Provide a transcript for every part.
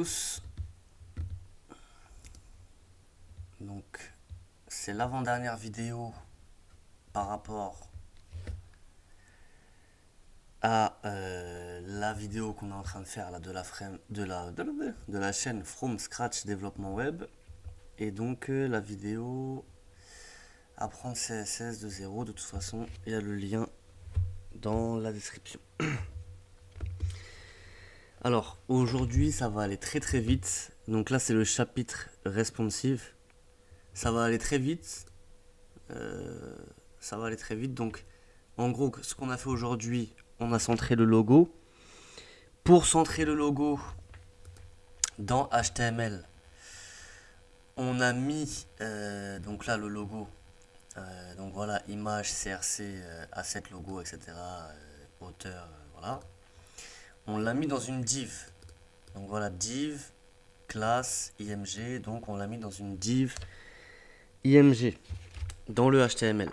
Tous. Donc c'est l'avant-dernière vidéo par rapport à la vidéo qu'on est en train de faire là, de la chaîne From Scratch Développement Web. Et donc la vidéo apprendre CSS de zéro, de toute façon il y a le lien dans la description. Alors aujourd'hui ça va aller très très vite. Donc là c'est le chapitre responsive. Ça va aller très vite. Ça va aller très vite. Donc en gros ce qu'on a fait aujourd'hui, on a centré le logo. Pour centrer le logo dans HTML, on a mis donc là le logo. Donc voilà, image, CRC, asset logo, etc. Auteur, voilà. On l'a mis dans une div. Donc voilà, div, classe, img. Donc on l'a mis dans une div img dans le HTML.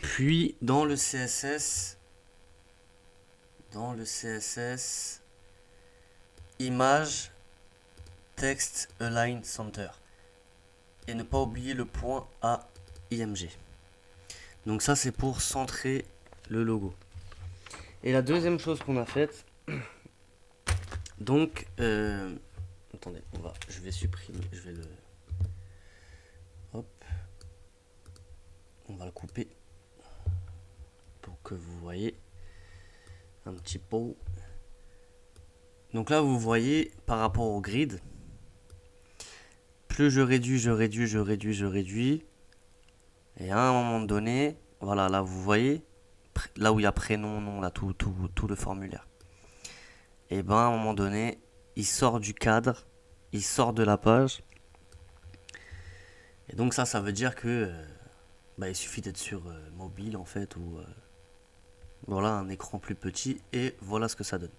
Puis dans le CSS, image, text, align, center. Et ne pas oublier le point AIMG. Donc ça c'est pour centrer le logo. Et la deuxième chose qu'on a faite, donc attendez, je vais supprimer, hop, on va le couper pour que vous voyez un petit peu. Donc là vous voyez par rapport au grid, plus je réduis, et à un moment donné, voilà, là vous voyez, là où il y a prénom, nom, là tout le formulaire. Et ben à un moment donné, il sort du cadre, il sort de la page. Et donc ça veut dire que il suffit d'être sur mobile en fait, ou voilà, un écran plus petit, et voilà ce que ça donne.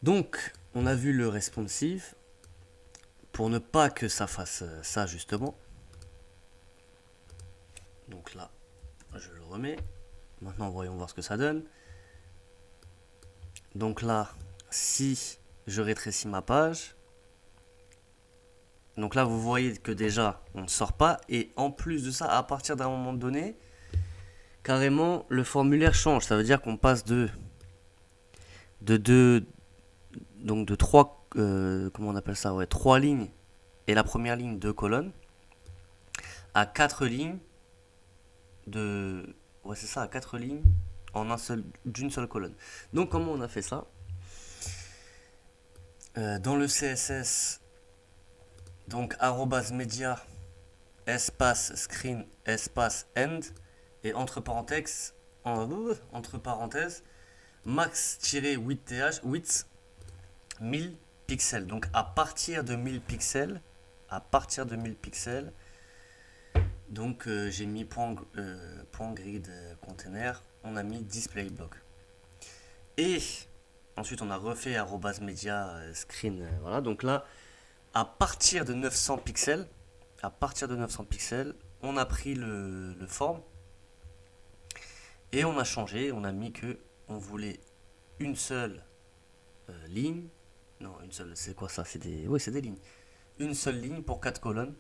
Donc on a vu le responsive. Pour ne pas que ça fasse ça justement, donc là je le remets. Maintenant voyons voir ce que ça donne. Donc là, si je rétrécis ma page, donc là vous voyez que déjà on ne sort pas, et en plus de ça, à partir d'un moment donné, carrément le formulaire change. Ça veut dire qu'on passe de trois, comment on appelle ça, ouais, 3 lignes, et la première ligne 2 colonnes, à 4 lignes ouais c'est ça, à 4 lignes d'une seule colonne. Donc comment on a fait ça? Dans le CSS, donc @media espace screen espace end, et entre parenthèses max-width 1000 pixels. Donc à partir de 1000 pixels, donc j'ai mis point grid container, on a mis display block. Et ensuite on a refait @media screen, voilà. Donc là, à partir de 900 pixels, on a pris le form, et on a changé, on a mis que on voulait une seule ligne. Non, une seule, c'est quoi ça? C'est des lignes. Une seule ligne pour 4 colonnes.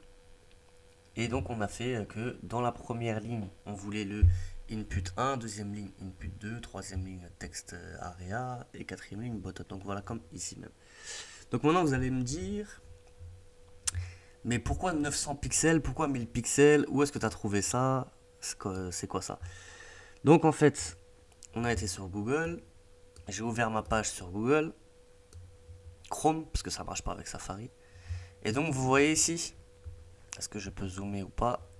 Et donc on a fait que dans la première ligne, on voulait le input 1, deuxième ligne input 2, troisième ligne texte area, et quatrième ligne button. Donc voilà, comme ici même. Donc maintenant vous allez me dire, mais pourquoi 900 pixels? Pourquoi 1000 pixels? Où est-ce que tu as trouvé ça? C'est quoi ça? Donc en fait, on a été sur Google. J'ai ouvert ma page sur Google Chrome, parce que ça marche pas avec Safari. Et donc vous voyez ici, est-ce que je peux zoomer ou pas?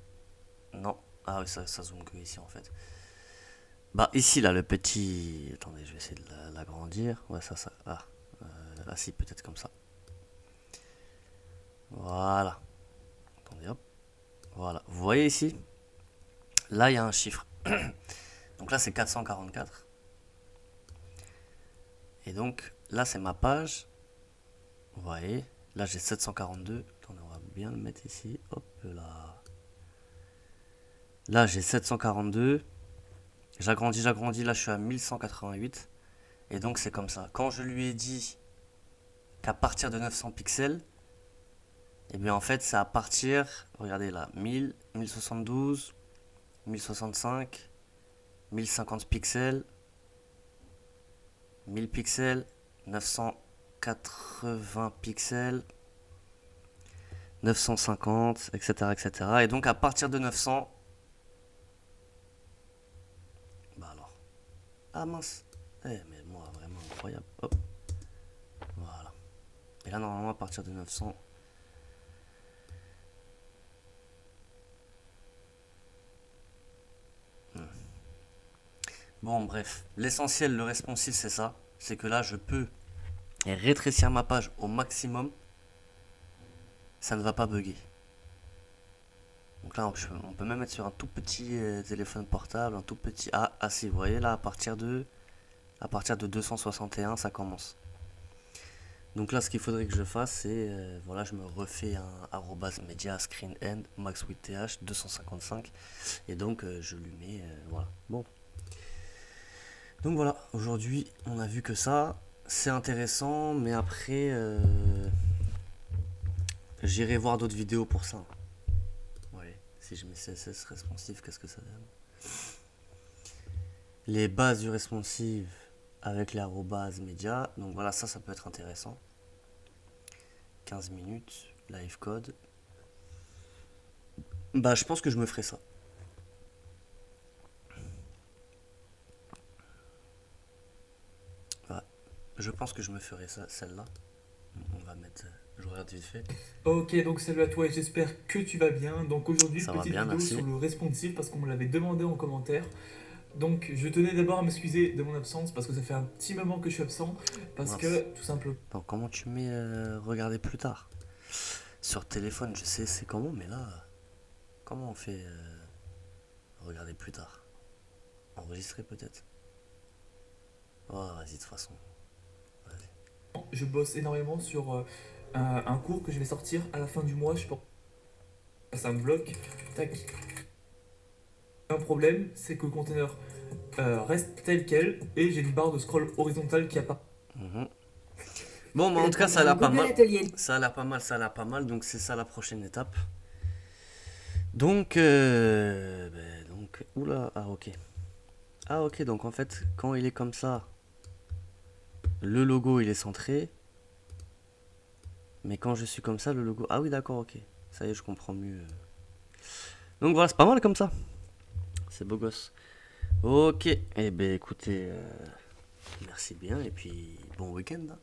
Non. Ah oui, ça zoome que ici en fait. Bah ici là, le petit... Attendez, je vais essayer de l'agrandir. Ouais, ça... Ah si, peut-être comme ça. Voilà. Attendez, hop. Voilà. Vous voyez ici? Là, il y a un chiffre. Donc là, c'est 444. Et donc, là, c'est ma page. Vous voyez? Là, j'ai 742. Attendez, on va bien le mettre ici. Hop là. Là, j'ai 742. J'agrandis. Là, je suis à 1188. Et donc, c'est comme ça. Quand je lui ai dit qu'à partir de 900 pixels, et bien en fait c'est à partir, regardez là, 1000, 1072, 1065, 1050 pixels, 1000 pixels, 980 pixels, 950, etc., etc. Et donc à partir de 900, bah alors, ah mince, mais moi vraiment incroyable, hop, voilà. Et là normalement à partir de 900, bon bref, l'essentiel, le responsive c'est ça, c'est que là je peux rétrécir ma page au maximum, ça ne va pas bugger. Donc là on peut même être sur un tout petit téléphone portable, un tout petit, ah si vous voyez là à partir de 261 ça commence. Donc là ce qu'il faudrait que je fasse c'est, voilà, je me refais un arrobas media screen end max with th 255 et donc je lui mets, voilà, bon. Donc voilà, aujourd'hui on a vu que ça, c'est intéressant, mais après j'irai voir d'autres vidéos pour ça. Ouais, si je mets CSS responsive, qu'est-ce que ça donne? Les bases du responsive avec les arrobas média, donc voilà, ça peut être intéressant. 15 minutes, live code. Bah je pense que je me ferai ça. Ouais, je pense que je me ferai ça, celle-là. On va mettre, je regarde vite fait. Ok, donc salut à toi et j'espère que tu vas bien. Donc aujourd'hui, Ça va petite bien, vidéo sur merci. le responsive parce qu'on me l'avait demandé en commentaire. Donc je tenais d'abord à m'excuser de mon absence parce que ça fait un petit moment que je suis absent. Parce Mince. que tout simplement. Donc comment tu mets regarder plus tard? Sur téléphone, je sais c'est comment, mais là, comment on fait regarder plus tard? Enregistrer peut-être? Oh, vas-y, de toute façon. Vas-y. Je bosse énormément sur un cours que je vais sortir à la fin du mois. Je pense que ça me bloque. Tac. Un problème, c'est que le container reste tel quel et j'ai une barre de scroll horizontale qui apparaît. Mhm. Bon, bah, en Le tout cas, ça a programme l'air pas Google mal. Atelier. Ça a l'air pas mal, ça a l'air pas mal. Donc, c'est ça la prochaine étape. Donc, oula, ah, ok. Ah, ok, donc en fait, quand il est comme ça, le logo il est centré. Mais quand je suis comme ça, le logo. Ah, oui, d'accord, ok. Ça y est, je comprends mieux. Donc, voilà, c'est pas mal comme ça. C'est beau gosse. Ok, eh ben écoutez, merci bien et puis bon week-end, hein.